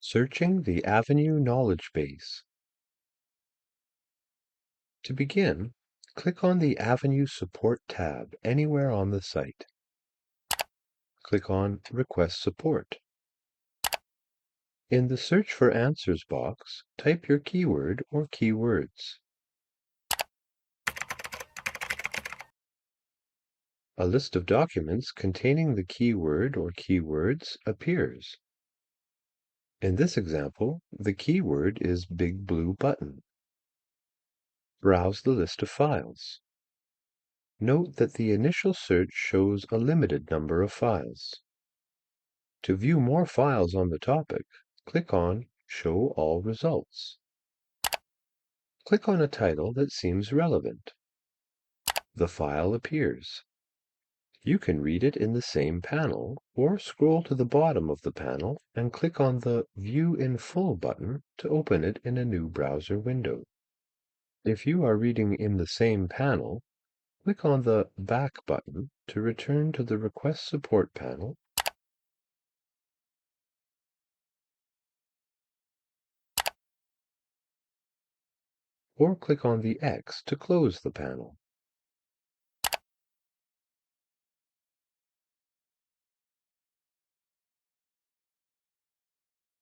Searching the Avenue knowledge base. To begin, click on the Avenue Support tab anywhere on the site. Click on Request Support. In the Search for Answers box, type your keyword or keywords. A list of documents containing the keyword or keywords appears. In this example, the keyword is Big Blue Button. Browse the list of files. Note that the initial search shows a limited number of files. To view more files on the topic, click on Show All Results. Click on a title that seems relevant. The file appears. You can read it in the same panel, or scroll to the bottom of the panel and click on the View in Full button to open it in a new browser window. If you are reading in the same panel, click on the Back button to return to the Request Support panel, or click on the X to close the panel.